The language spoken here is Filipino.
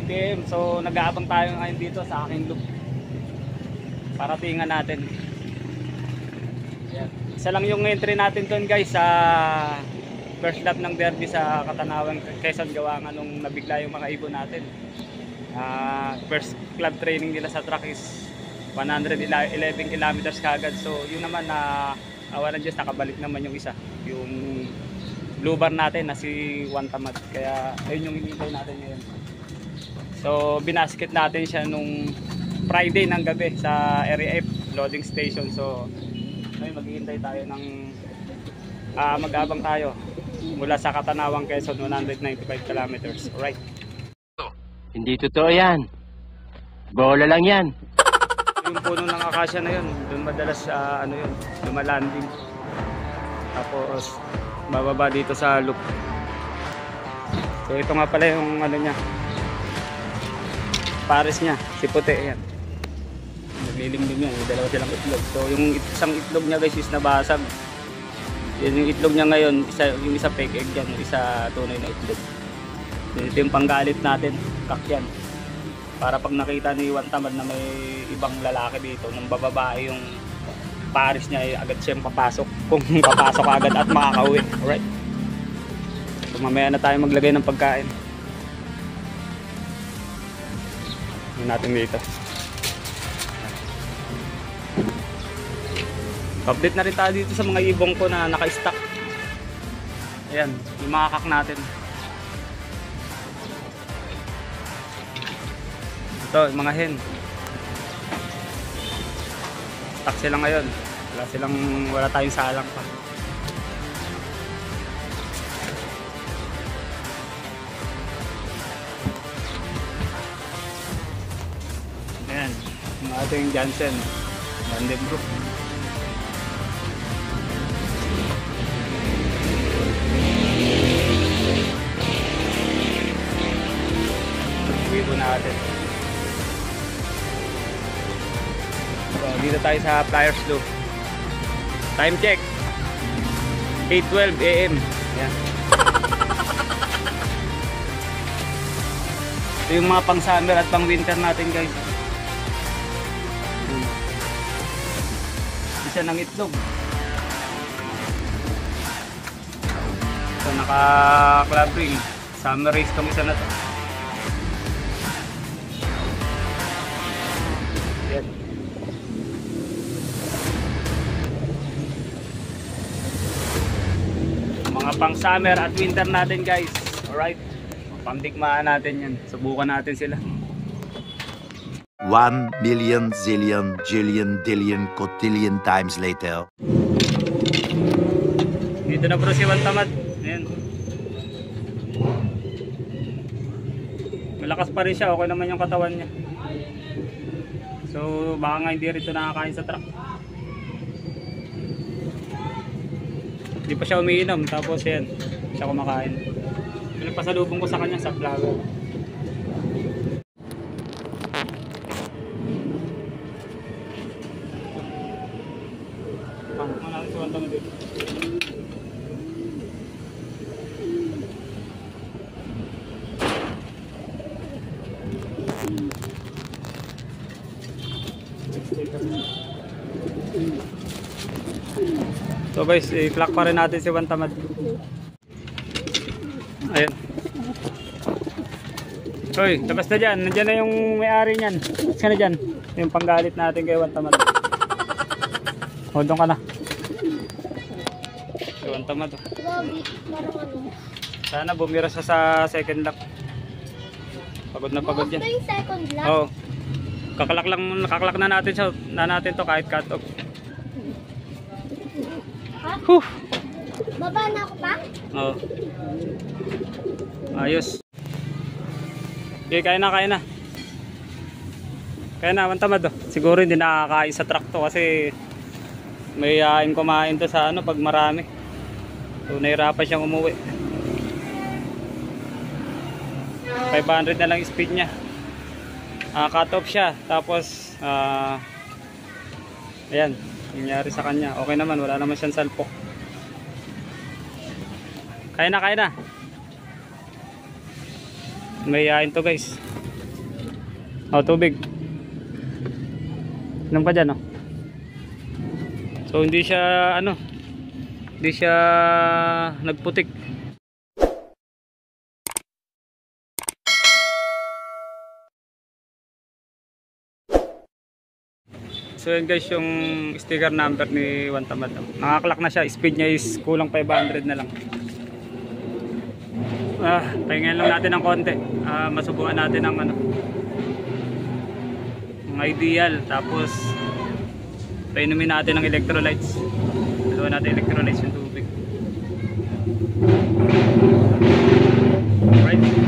PM. So nag-aabang tayo ngayon dito sa aking loop. Para tingnan natin. Yan. Isa lang yung entry natin doon guys sa first lap ng derby sa Katanawan, Quezon, gawa nga nung nabigla yung mga ibon natin. First club training nila sa track is 111 kilometers kagad. So yun naman na awa ng Diyos, nakabalik naman yung isa, yung blue bar natin na si Juan Tamad. Kaya ayun yung hinihintay natin ngayon. So binasket natin siya nung Friday ng gabi sa Area F loading station. So ngayon maghihintay tayo ng mag-abang tayo mula sa Katanawan, Quezon, 195 kilometers. Alright. Hindi totoo yan. Bola lang yan. Yung puno ng akasya na yun, doon madalas ano yun, lumalanding. Tapos bababa dito sa loop. So ito nga pala yung ano niya, pares niya, si puti. Ayan, naglilimlim yan, may dalawa silang itlog. So yung isang itlog niya guys is nabasag. Yan yung itlog niya ngayon, yung isa fake egg yan, yung isa tunay na itlog. Ito yung panggalit natin, kakyan. Para pag nakita ni Juan Tamad na may ibang lalaki dito, nang bababae yung pares niya, ay agad siyang papasok. Kung papasok agad at makakauwi. Alright. So mamaya na tayo maglagay ng pagkain. Yun natin dito. Update na rin tayo dito sa mga ibong ko na naka-stack. Ayan, yung mga kak natin. Ito, yung mga hen. Stuck sila ngayon. Wala tayong salang pa. Ayan, yung ating Jansen Vandenbroek. Ito natin. So, dito tayo sa Flyers Loop. Time check 8:12 AM. Ayan. Ito yung mga pang summer at pang winter natin guys. Isa ng itlog. So naka club ring. Summer race tong isa na to. Ayan. Mga pang summer at winter natin guys. Alright, pamdigmaan natin yan, subukan natin sila. 1 million zillion jillion dillion cotillion times later. Dito na bro si Juan Tamad. Ayan, malakas pa rin siya, okay naman yung katawan niya. So baka nga hindi rito nakakain sa truck. Hindi pa siya umiinom, tapos yan, siya kumakain. Pinagpasalubong ko sa kanya sa flower. Pangit mo natin si Juan Tamad dito. So guys, i-clock pa rin natin si Juan Tamad. Ayan. Hoy, labas na dyan. Nandiyan na yung may-ari niyan. Labas ka na dyan. Yung panggalit natin kay Juan Tamad. O, doon ka na. Si Juan Tamad. Sana bumira siya sa second lap. Pagod na pagod yan. Yung second lap? Oo. Kakalak na natin to kahit cut off. Huh. Baba na ako pa? Oo. Ayos. Okay, kaya na. Kaya na, Juan Tamad. Siguro hindi nakakain sa truck to kasi may kumain to sa ano pag marami. So nahirapan siyang umuwi. 500 na lang speed niya. Cut off siya. Tapos ayan, nangyari sa kanya. Okay naman, wala naman siyang salpok. Kaya na. May yain to guys. Oh, tubig. Inom ka dyan, oh. So hindi siya hindi siya nagputik. So yun guys, yung sticker number ni Juan Tamad. Nakaklak na siya, speed niya is kulang 500 na lang. Pahingayin lang natin ng konti. Masubukan natin ng ng ideal, tapos painumin natin ng electrolytes. Dalawa natin electrolytes yung tubig. Alright.